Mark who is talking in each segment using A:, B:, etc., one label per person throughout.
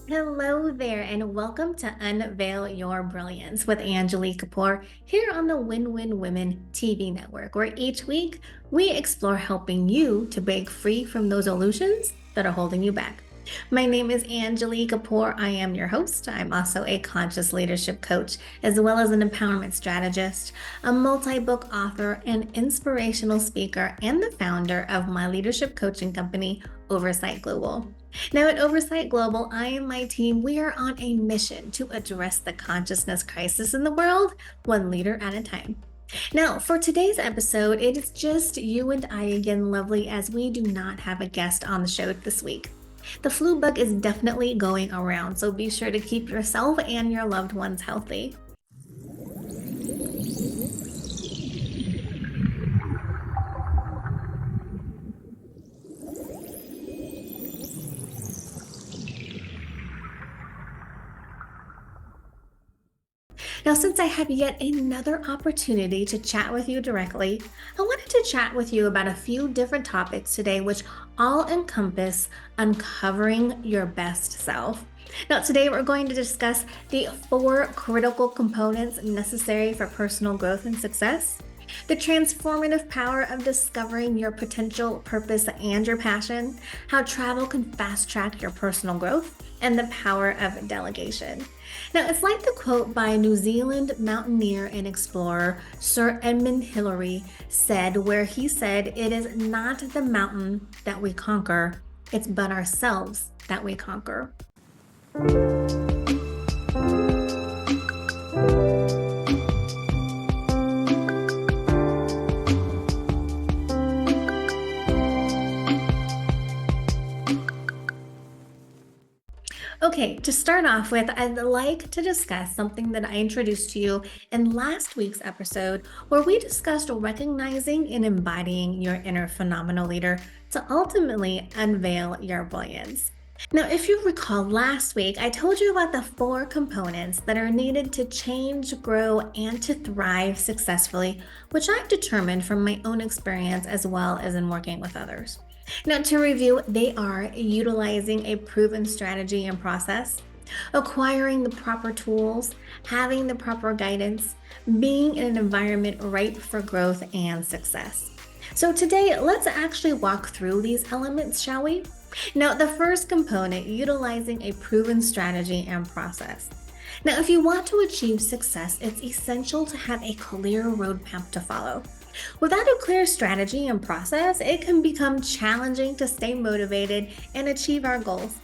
A: Hello there, and welcome to Unveil Your Brilliance with Angilie Kapoor here on the Win Win Women TV network, where each week we explore helping you to break free from those illusions that are holding you back. My name is Angilie Kapoor. I am your host. I'm also a conscious leadership coach, as well as an empowerment strategist, a multi book author, an inspirational speaker, and the founder of my leadership coaching company, Oversight Global. Now, at Oversight Global, I and my team, we are on a mission to address the consciousness crisis in the world, one leader at a time. Now, for today's episode, it is just you and I again, lovely, as we do not have a guest on the show this week. The flu bug is definitely going around, so be sure to keep yourself and your loved ones healthy. Now, since I have yet another opportunity to chat with you directly, I wanted to chat with you about a few different topics today, which all encompass uncovering your best self. Now, today we're going to discuss the four critical components necessary for personal growth and success, the transformative power of discovering your potential, purpose, and your passion, how travel can fast track your personal growth, and the power of delegation. Now, it's like the quote by New Zealand mountaineer and explorer Sir Edmund Hillary said, where he said, "It is not the mountain that we conquer, it's but ourselves that we conquer." Okay, to start off with, I'd like to discuss something that I introduced to you in last week's episode, where we discussed recognizing and embodying your inner phenomenal leader to ultimately unveil your brilliance. Now, if you recall last week, I told you about the four components that are needed to change, grow, and to thrive successfully, which I've determined from my own experience as well as in working with others. Now, to review, they are utilizing a proven strategy and process, acquiring the proper tools, having the proper guidance, being in an environment ripe for growth and success. So, today, let's actually walk through these elements, shall we? Now, the first component, utilizing a proven strategy and process. Now, if you want to achieve success, it's essential to have a clear roadmap to follow. Without a clear strategy and process, it can become challenging to stay motivated and achieve our goals.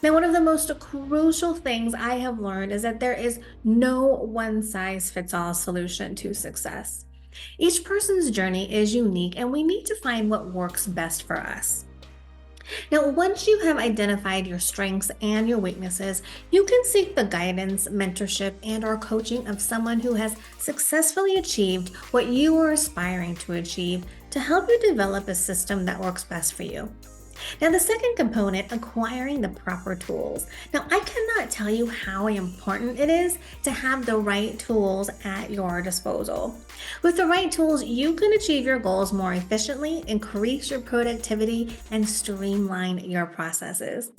A: Now, one of the most crucial things I have learned is that there is no one size fits all solution to success. Each person's journey is unique, and we need to find what works best for us. Now, once you have identified your strengths and your weaknesses, you can seek the guidance, mentorship, and/or coaching of someone who has successfully achieved what you are aspiring to achieve to help you develop a system that works best for you. Now, the second component, acquiring the proper tools. Now, I cannot tell you how important it is to have the right tools at your disposal. With the right tools, you can achieve your goals more efficiently, increase your productivity, and streamline your processes.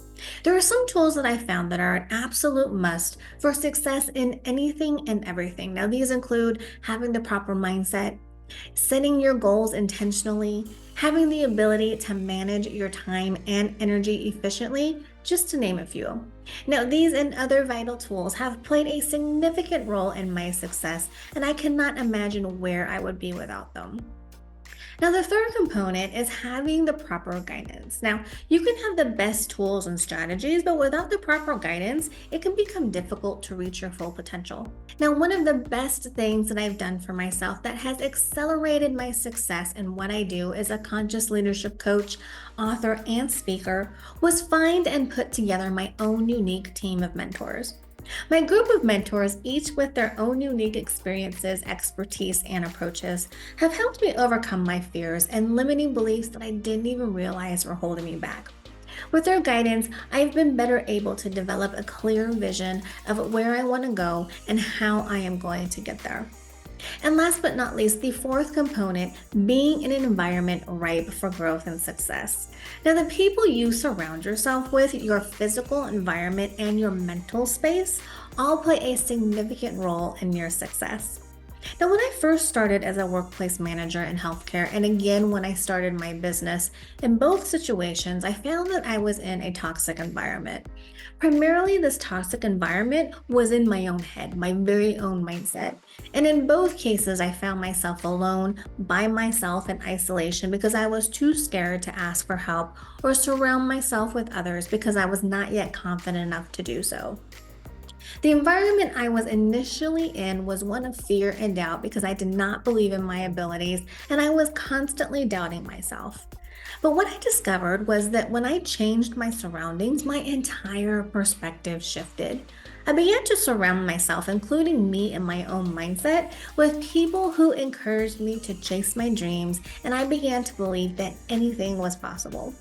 A: There are some tools that I found that are an absolute must for success in anything and everything. Now, these include having the proper mindset, setting your goals intentionally, having the ability to manage your time and energy efficiently, just to name a few. Now, these and other vital tools have played a significant role in my success, and I cannot imagine where I would be without them. Now, the third component is having the proper guidance. Now, you can have the best tools and strategies, but without the proper guidance, it can become difficult to reach your full potential. Now, one of the best things that I've done for myself that has accelerated my success in what I do as a conscious leadership coach, author, and speaker was find and put together my own unique team of mentors. My group of mentors, each with their own unique experiences, expertise, and approaches, have helped me overcome my fears and limiting beliefs that I didn't even realize were holding me back. With their guidance, I've been better able to develop a clear vision of where I want to go and how I am going to get there. And last but not least, the fourth component, being in an environment ripe for growth and success. Now, the people you surround yourself with, your physical environment, and your mental space all play a significant role in your success. Now, when I first started as a workplace manager in healthcare, and again when I started my business, in both situations, I found that I was in a toxic environment. Primarily, this toxic environment was in my own head, my very own mindset. And in both cases, I found myself alone, by myself in isolation because I was too scared to ask for help or surround myself with others because I was not yet confident enough to do so. The environment I was initially in was one of fear and doubt because I did not believe in my abilities and I was constantly doubting myself. But what I discovered was that when I changed my surroundings, my entire perspective shifted. I began to surround myself, including me and my own mindset, with people who encouraged me to chase my dreams, and I began to believe that anything was possible.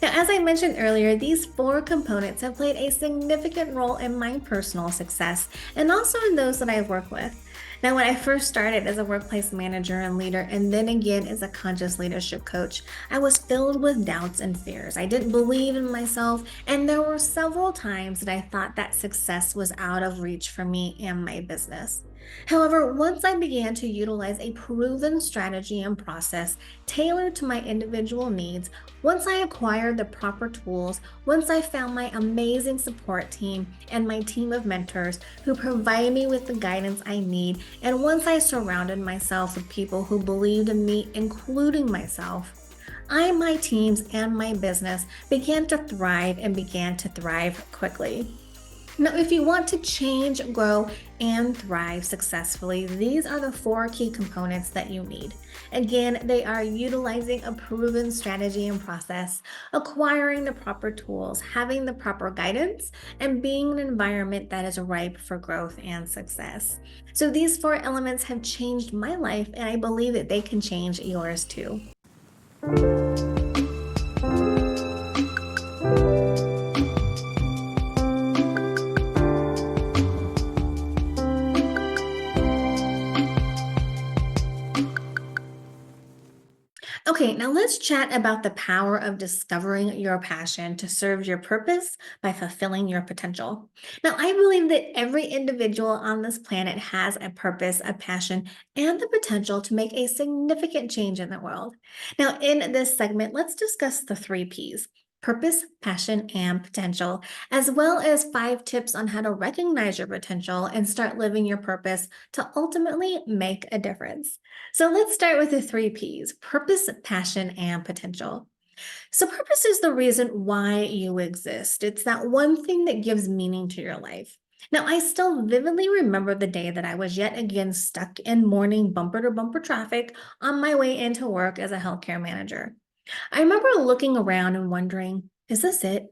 A: Now, as I mentioned earlier, these four components have played a significant role in my personal success and also in those that I've worked with. Now, when I first started as a workplace manager and leader, and then again as a conscious leadership coach, I was filled with doubts and fears. I didn't believe in myself, and there were several times that I thought that success was out of reach for me and my business. However, once I began to utilize a proven strategy and process tailored to my individual needs, once I acquired the proper tools, once I found my amazing support team and my team of mentors who provide me with the guidance I need, and once I surrounded myself with people who believed in me, including myself, I, my teams, and my business began to thrive and began to thrive quickly. Now, if you want to change, grow, and thrive successfully, these are the four key components that you need. Again, they are utilizing a proven strategy and process, acquiring the proper tools, having the proper guidance, and being in an environment that is ripe for growth and success. So, these four elements have changed my life, and I believe that they can change yours too. Okay, now let's chat about the power of discovering your passion to serve your purpose by fulfilling your potential. Now, I believe that every individual on this planet has a purpose, a passion, and the potential to make a significant change in the world. Now, in this segment, let's discuss the three P's. Purpose, passion, and potential, as well as 5 tips on how to recognize your potential and start living your purpose to ultimately make a difference. So let's start with the 3 P's: purpose, passion, and potential. So, purpose is the reason why you exist. It's that one thing that gives meaning to your life. Now, I still vividly remember the day that I was yet again stuck in morning bumper to bumper traffic on my way into work as a healthcare manager. I remember looking around and wondering, is this it?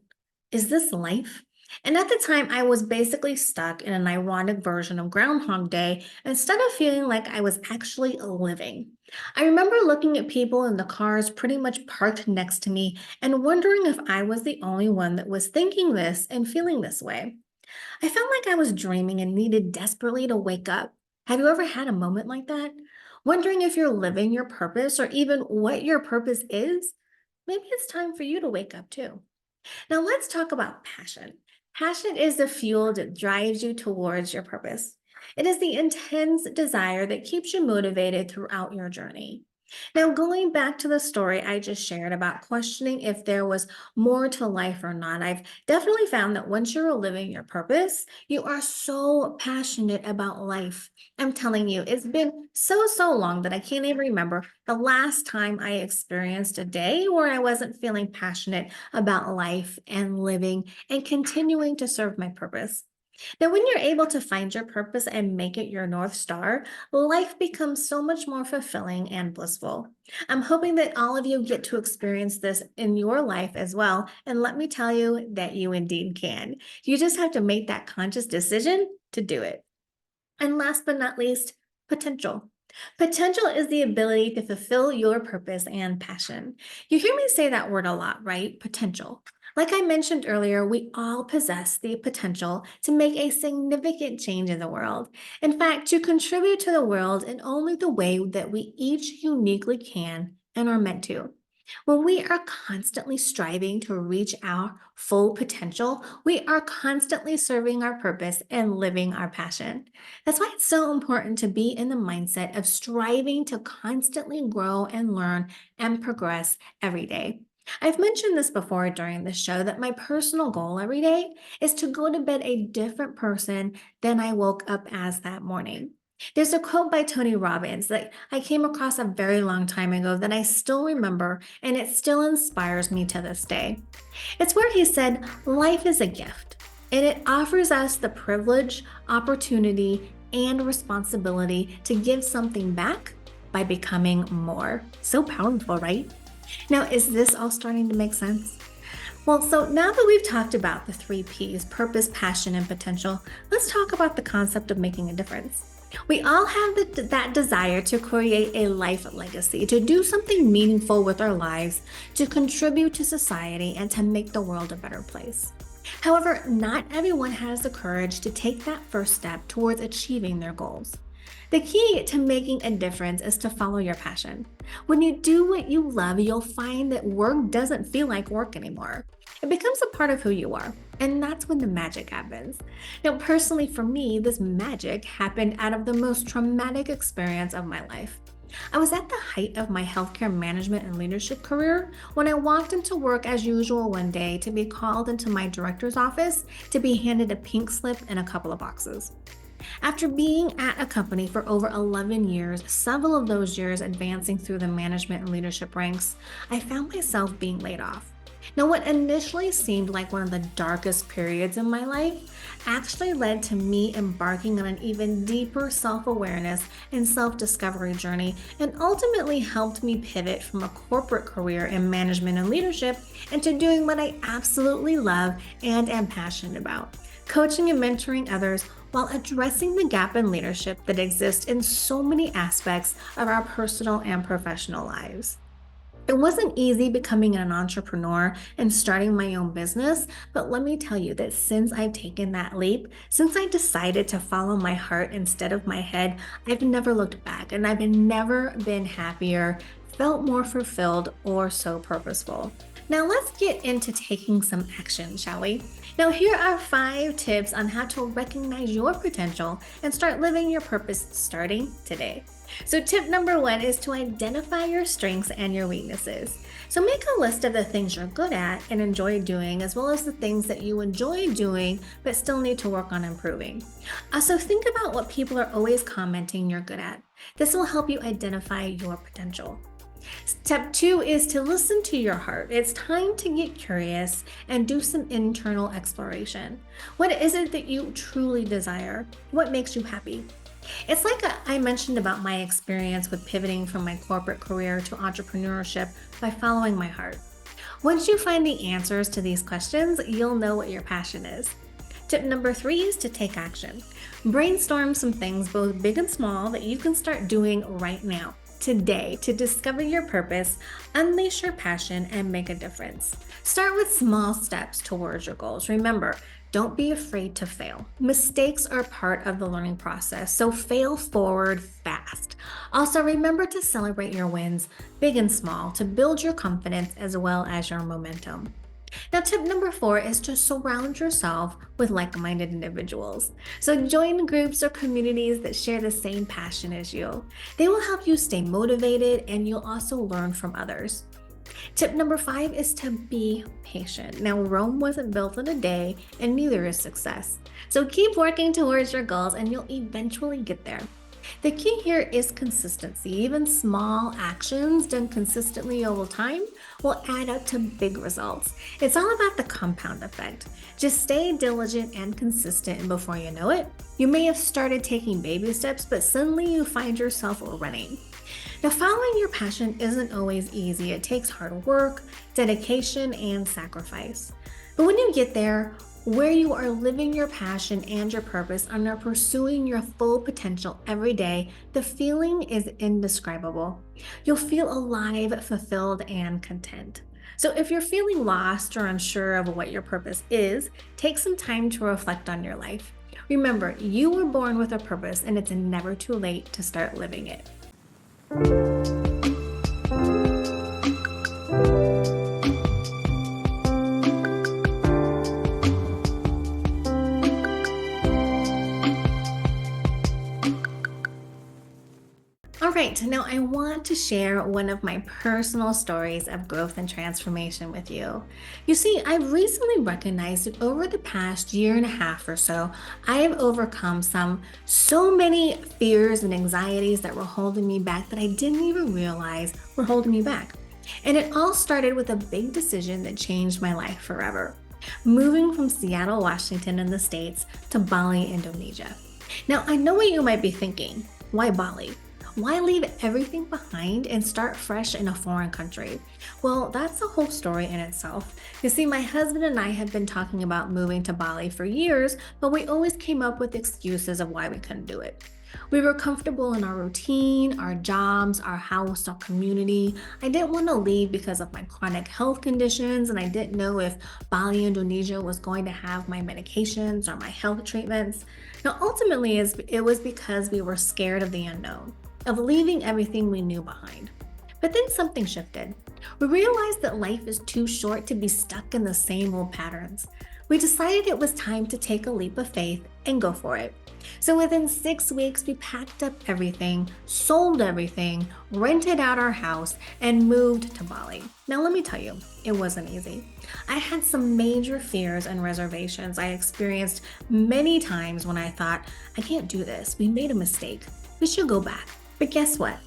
A: Is this life? And at the time, I was basically stuck in an ironic version of Groundhog Day instead of feeling like I was actually living. I remember looking at people in the cars pretty much parked next to me and wondering if I was the only one that was thinking this and feeling this way. I felt like I was dreaming and needed desperately to wake up. Have you ever had a moment like that? Wondering if you're living your purpose or even what your purpose is? Maybe it's time for you to wake up too. Now, let's talk about passion. Passion is the fuel that drives you towards your purpose. It is the intense desire that keeps you motivated throughout your journey. Now, going back to the story I just shared about questioning if there was more to life or not, I've definitely found that once you're living your purpose, you are so passionate about life. I'm telling you, it's been so long that I can't even remember the last time I experienced a day where I wasn't feeling passionate about life and living and continuing to serve my purpose. Now, when you're able to find your purpose and make it your North Star, life becomes so much more fulfilling and blissful. I'm hoping that all of you get to experience this in your life as well. And let me tell you that you indeed can. You just have to make that conscious decision to do it. And last but not least, potential. Potential is the ability to fulfill your purpose and passion. You hear me say that word a lot, right? Potential. Like I mentioned earlier, we all possess the potential to make a significant change in the world. In fact, to contribute to the world in only the way that we each uniquely can and are meant to. When we are constantly striving to reach our full potential, we are constantly serving our purpose and living our passion. That's why it's so important to be in the mindset of striving to constantly grow and learn and progress every day. I've mentioned this before during the show that my personal goal every day is to go to bed a different person than I woke up as that morning. There's a quote by Tony Robbins that I came across a very long time ago that I still remember, and it still inspires me to this day. It's where he said, "Life is a gift, and it offers us the privilege, opportunity, and responsibility to give something back by becoming more." So powerful, right? Now, is this all starting to make sense? Well, so now that we've talked about the three P's: purpose, passion, and potential, let's talk about the concept of making a difference. We all have that desire to create a life legacy, to do something meaningful with our lives, to contribute to society, and to make the world a better place. However, not everyone has the courage to take that first step towards achieving their goals. The key to making a difference is to follow your passion. When you do what you love, you'll find that work doesn't feel like work anymore. It becomes a part of who you are, and that's when the magic happens. Now, personally, for me, this magic happened out of the most traumatic experience of my life. I was at the height of my healthcare management and leadership career when I walked into work as usual one day to be called into my director's office to be handed a pink slip and a couple of boxes. After being at a company for over 11 years, several of those years advancing through the management and leadership ranks, I found myself being laid off. Now, what initially seemed like one of the darkest periods in my life actually led to me embarking on an even deeper self awareness and self discovery journey, and ultimately helped me pivot from a corporate career in management and leadership into doing what I absolutely love and am passionate about: coaching and mentoring others while addressing the gap in leadership that exists in so many aspects of our personal and professional lives. It wasn't easy becoming an entrepreneur and starting my own business, but let me tell you that since I've taken that leap, since I decided to follow my heart instead of my head, I've never looked back, and I've never been happier, felt more fulfilled, or so purposeful. Now let's get into taking some action, shall we? Now, here are 5 tips on how to recognize your potential and start living your purpose starting today. So, tip number 1 is to identify your strengths and your weaknesses. So, make a list of the things you're good at and enjoy doing, as well as the things that you enjoy doing but still need to work on improving. Also, think about what people are always commenting you're good at. This will help you identify your potential. Step 2 is to listen to your heart. It's time to get curious and do some internal exploration. What is it that you truly desire? What makes you happy? It's like I mentioned about my experience with pivoting from my corporate career to entrepreneurship by following my heart. Once you find the answers to these questions, you'll know what your passion is. Tip number 3 is to take action. Brainstorm some things, both big and small, that you can start doing right now, today, to discover your purpose, unleash your passion, and make a difference. Start with small steps towards your goals. Remember, don't be afraid to fail. Mistakes are part of the learning process, so fail forward fast. Also, remember to celebrate your wins, big and small, to build your confidence as well as your momentum. Now, tip number 4 is to surround yourself with like minded individuals. So, join groups or communities that share the same passion as you. They will help you stay motivated, and you'll also learn from others. Tip number 5 is to be patient. Now, Rome wasn't built in a day, and neither is success. So, keep working towards your goals, and you'll eventually get there. The key here is consistency. Even small actions done consistently over time will add up to big results. It's all about the compound effect. Just stay diligent and consistent, and before you know it, you may have started taking baby steps, but suddenly you find yourself running. Now, following your passion isn't always easy. It takes hard work, dedication, and sacrifice. But when you get there, where you are living your passion and your purpose and are pursuing your full potential every day, the feeling is indescribable. You'll feel alive, fulfilled, and content. So, if you're feeling lost or unsure of what your purpose is, take some time to reflect on your life. Remember, you were born with a purpose, and it's never too late to start living it. All right, now I want to share one of my personal stories of growth and transformation with you. You see, I've recently recognized that over the past year and a half or so, I have overcome so many fears and anxieties that were holding me back that I didn't even realize were holding me back. And it all started with a big decision that changed my life forever. Moving from Seattle, Washington in the States to Bali, Indonesia. Now, I know what you might be thinking. Why Bali? Why leave everything behind and start fresh in a foreign country? Well, that's a whole story in itself. You see, my husband and I had been talking about moving to Bali for years, but we always came up with excuses of why we couldn't do it. We were comfortable in our routine, our jobs, our house, our community. I didn't want to leave because of my chronic health conditions, and I didn't know if Bali, Indonesia was going to have my medications or my health treatments. Now, ultimately, it was because we were scared of the unknown, of leaving everything we knew behind. But then something shifted. We realized that life is too short to be stuck in the same old patterns. We decided it was time to take a leap of faith and go for it. So within 6 weeks, we packed up everything, sold everything, rented out our house, and moved to Bali. Now, let me tell you, it wasn't easy. I had some major fears and reservations I experienced many times when I thought, I can't do this. We made a mistake. We should go back. But guess what?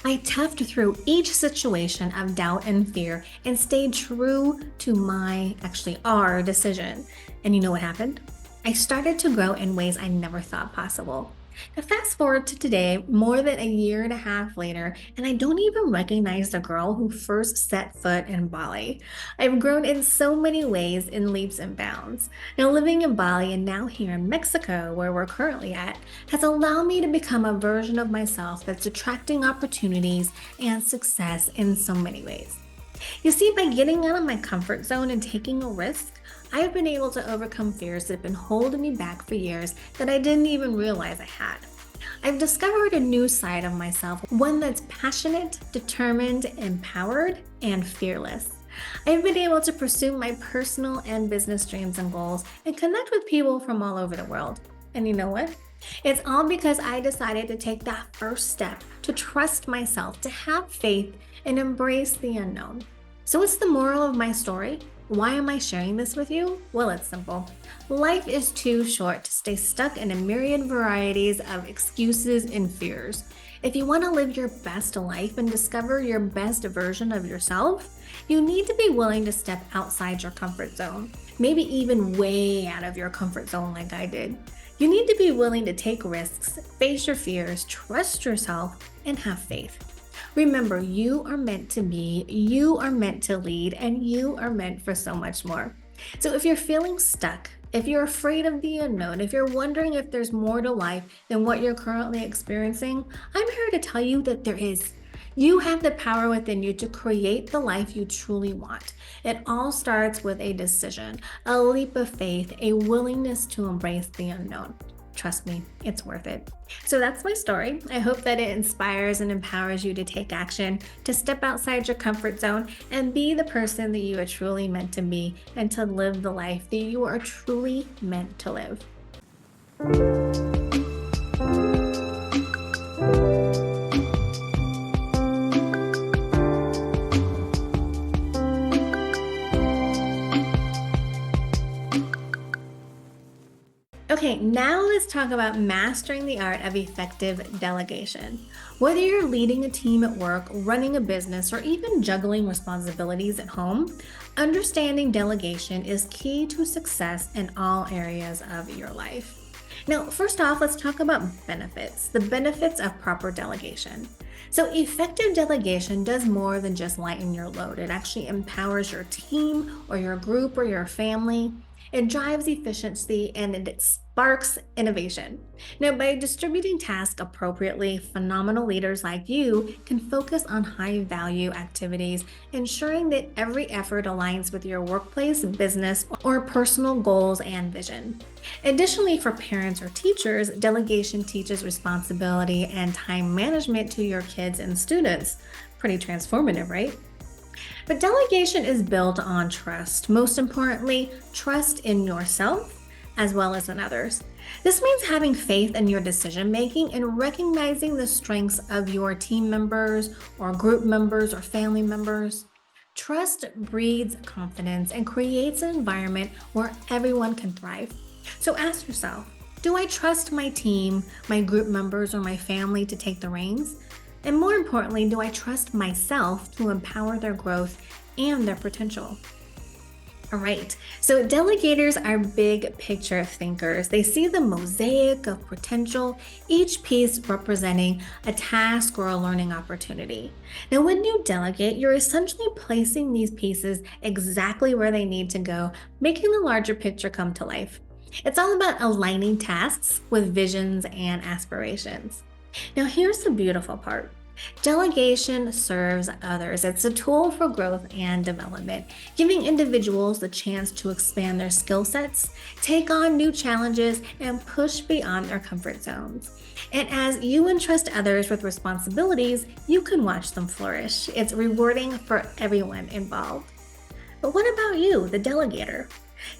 A: I toughed through each situation of doubt and fear and stayed true to our decision. And you know what happened? I started to grow in ways I never thought possible. Now, fast forward to today, more than a year and a half later, and I don't even recognize the girl who first set foot in Bali. I've grown in so many ways in leaps and bounds. Now, living in Bali and now here in Mexico, where we're currently at, has allowed me to become a version of myself that's attracting opportunities and success in so many ways. You see, by getting out of my comfort zone and taking a risk, I have been able to overcome fears that have been holding me back for years that I didn't even realize I had. I've discovered a new side of myself, one that's passionate, determined, empowered, and fearless. I've been able to pursue my personal and business dreams and goals and connect with people from all over the world. And you know what? It's all because I decided to take that first step, to trust myself, to have faith, and embrace the unknown. So, what's the moral of my story? Why am I sharing this with you? Well, it's simple. Life is too short to stay stuck in a myriad varieties of excuses and fears. If you want to live your best life and discover your best version of yourself, you need to be willing to step outside your comfort zone, maybe even way out of your comfort zone like I did. You need to be willing to take risks, face your fears, trust yourself, and have faith. Remember, you are meant to be, you are meant to lead, and you are meant for so much more. So if you're feeling stuck, if you're afraid of the unknown, if you're wondering if there's more to life than what you're currently experiencing, I'm here to tell you that there is. You have the power within you to create the life you truly want. It all starts with a decision, a leap of faith, a willingness to embrace the unknown. Trust me, it's worth it. So that's my story. I hope that it inspires and empowers you to take action, to step outside your comfort zone and be the person that you are truly meant to be and to live the life that you are truly meant to live. Okay, now let's talk about mastering the art of effective delegation. Whether you're leading a team at work, running a business, or even juggling responsibilities at home, understanding delegation is key to success in all areas of your life. Now, first off, let's talk about benefits, the benefits of proper delegation. So, effective delegation does more than just lighten your load. It actually empowers your team or your group or your family. It drives efficiency and it sparks innovation. Now, by distributing tasks appropriately, phenomenal leaders like you can focus on high value activities, ensuring that every effort aligns with your workplace, business, or personal goals and vision. Additionally, for parents or teachers, delegation teaches responsibility and time management to your kids and students. Pretty transformative, right? But delegation is built on trust. Most importantly, trust in yourself as well as in others. This means having faith in your decision making and recognizing the strengths of your team members or group members or family members. Trust breeds confidence and creates an environment where everyone can thrive. So ask yourself, do I trust my team, my group members, or my family to take the reins? And more importantly, do I trust myself to empower their growth and their potential? All right, so delegators are big picture thinkers. They see the mosaic of potential, each piece representing a task or a learning opportunity. Now, when you delegate, you're essentially placing these pieces exactly where they need to go, making the larger picture come to life. It's all about aligning tasks with visions and aspirations. Now, here's the beautiful part. Delegation serves others. It's a tool for growth and development, giving individuals the chance to expand their skill sets, take on new challenges, and push beyond their comfort zones. And as you entrust others with responsibilities, you can watch them flourish. It's rewarding for everyone involved. But what about you, the delegator?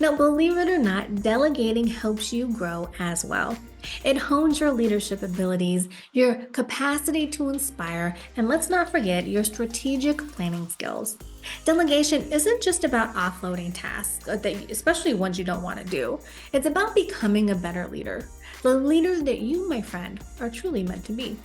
A: Now, believe it or not, delegating helps you grow as well. It hones your leadership abilities, your capacity to inspire, and let's not forget your strategic planning skills. Delegation isn't just about offloading tasks, especially ones you don't want to do. It's about becoming a better leader, the leader that you, my friend, are truly meant to be.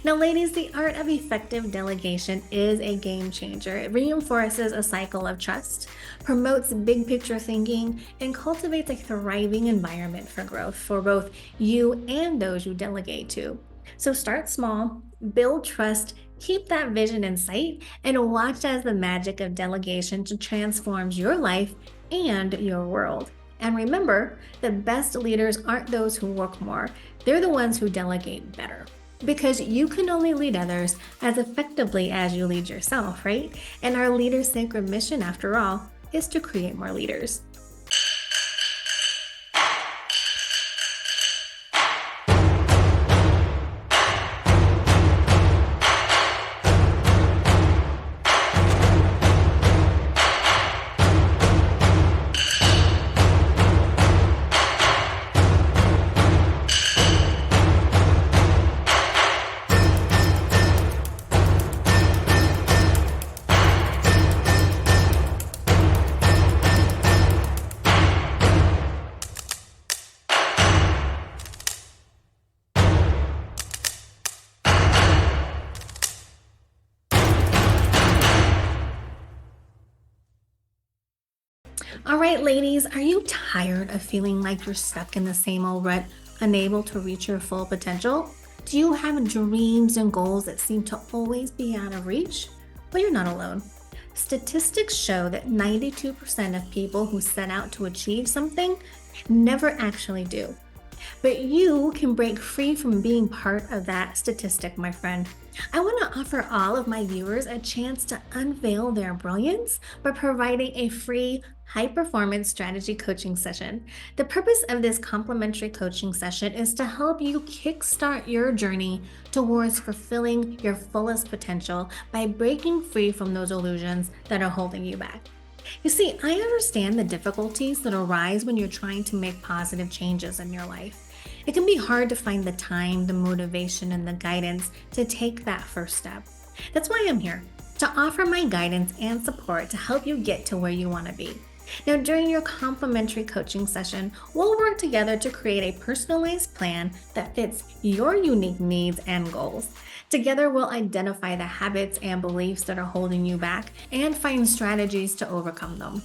A: Now, ladies, the art of effective delegation is a game changer. It reinforces a cycle of trust, promotes big picture thinking, and cultivates a thriving environment for growth for both you and those you delegate to. So start small, build trust, keep that vision in sight, and watch as the magic of delegation transforms your life and your world. And remember, the best leaders aren't those who work more, they're the ones who delegate better. Because you can only lead others as effectively as you lead yourself, right? And our leader's sacred mission, after all, is to create more leaders. All right, ladies, are you tired of feeling like you're stuck in the same old rut, unable to reach your full potential? Do you have dreams and goals that seem to always be out of reach? Well, you're not alone. Statistics show that 92% of people who set out to achieve something never actually do. But you can break free from being part of that statistic, my friend. I want to offer all of my viewers a chance to unveil their brilliance by providing a free high performance strategy coaching session. The purpose of this complimentary coaching session is to help you kickstart your journey towards fulfilling your fullest potential by breaking free from those illusions that are holding you back. You see, I understand the difficulties that arise when you're trying to make positive changes in your life. It can be hard to find the time, the motivation, and the guidance to take that first step. That's why I'm here, to offer my guidance and support to help you get to where you want to be. Now, during your complimentary coaching session, we'll work together to create a personalized plan that fits your unique needs and goals. Together, we'll identify the habits and beliefs that are holding you back and find strategies to overcome them.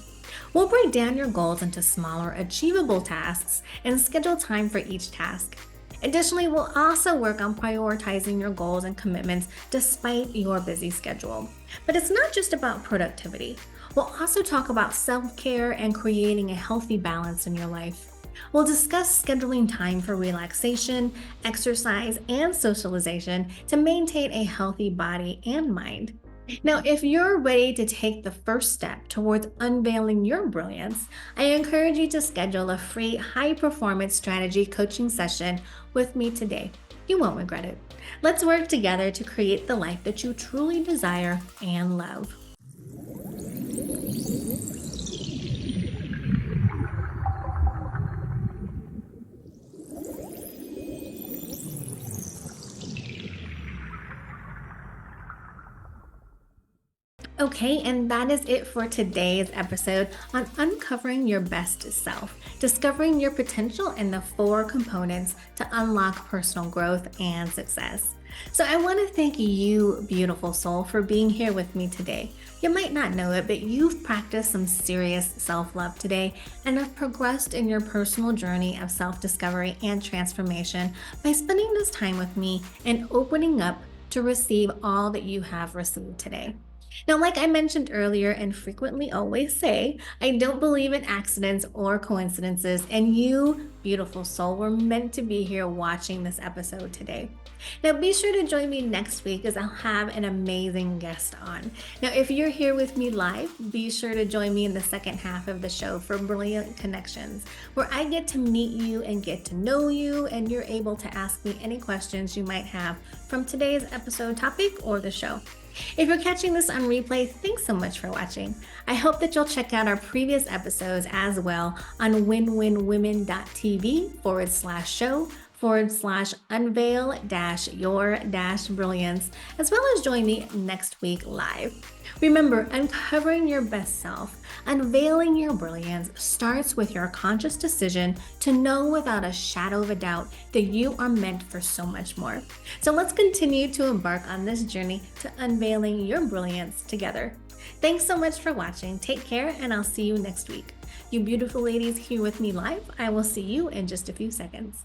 A: We'll break down your goals into smaller, achievable tasks and schedule time for each task. Additionally, we'll also work on prioritizing your goals and commitments despite your busy schedule. But it's not just about productivity. We'll also talk about self-care and creating a healthy balance in your life. We'll discuss scheduling time for relaxation, exercise, and socialization to maintain a healthy body and mind. Now, if you're ready to take the first step towards unveiling your brilliance, I encourage you to schedule a free high performance strategy coaching session with me today. You won't regret it. Let's work together to create the life that you truly desire and love. Okay, and that is it for today's episode on uncovering your best self, discovering your potential, and the four components to unlock personal growth and success. So, I want to thank you, beautiful soul, for being here with me today. You might not know it, but you've practiced some serious self love today and have progressed in your personal journey of self discovery and transformation by spending this time with me and opening up to receive all that you have received today. Now, like I mentioned earlier and frequently always say, I don't believe in accidents or coincidences, and you, beautiful soul, were meant to be here watching this episode today. Now, be sure to join me next week as I'll have an amazing guest on. Now, if you're here with me live, be sure to join me in the second half of the show for Brilliant Connections, where I get to meet you and get to know you, and you're able to ask me any questions you might have from today's episode topic or the show. If you're catching this on replay, thanks so much for watching. I hope that you'll check out our previous episodes as well on winwinwomen.tv/show/unveil your brilliance, as well as join me next week live. Remember, uncovering your best self, unveiling your brilliance starts with your conscious decision to know without a shadow of a doubt that you are meant for so much more. So let's continue to embark on this journey to unveiling your brilliance together. Thanks so much for watching. Take care, and I'll see you next week. You beautiful ladies here with me live, I will see you in just a few seconds.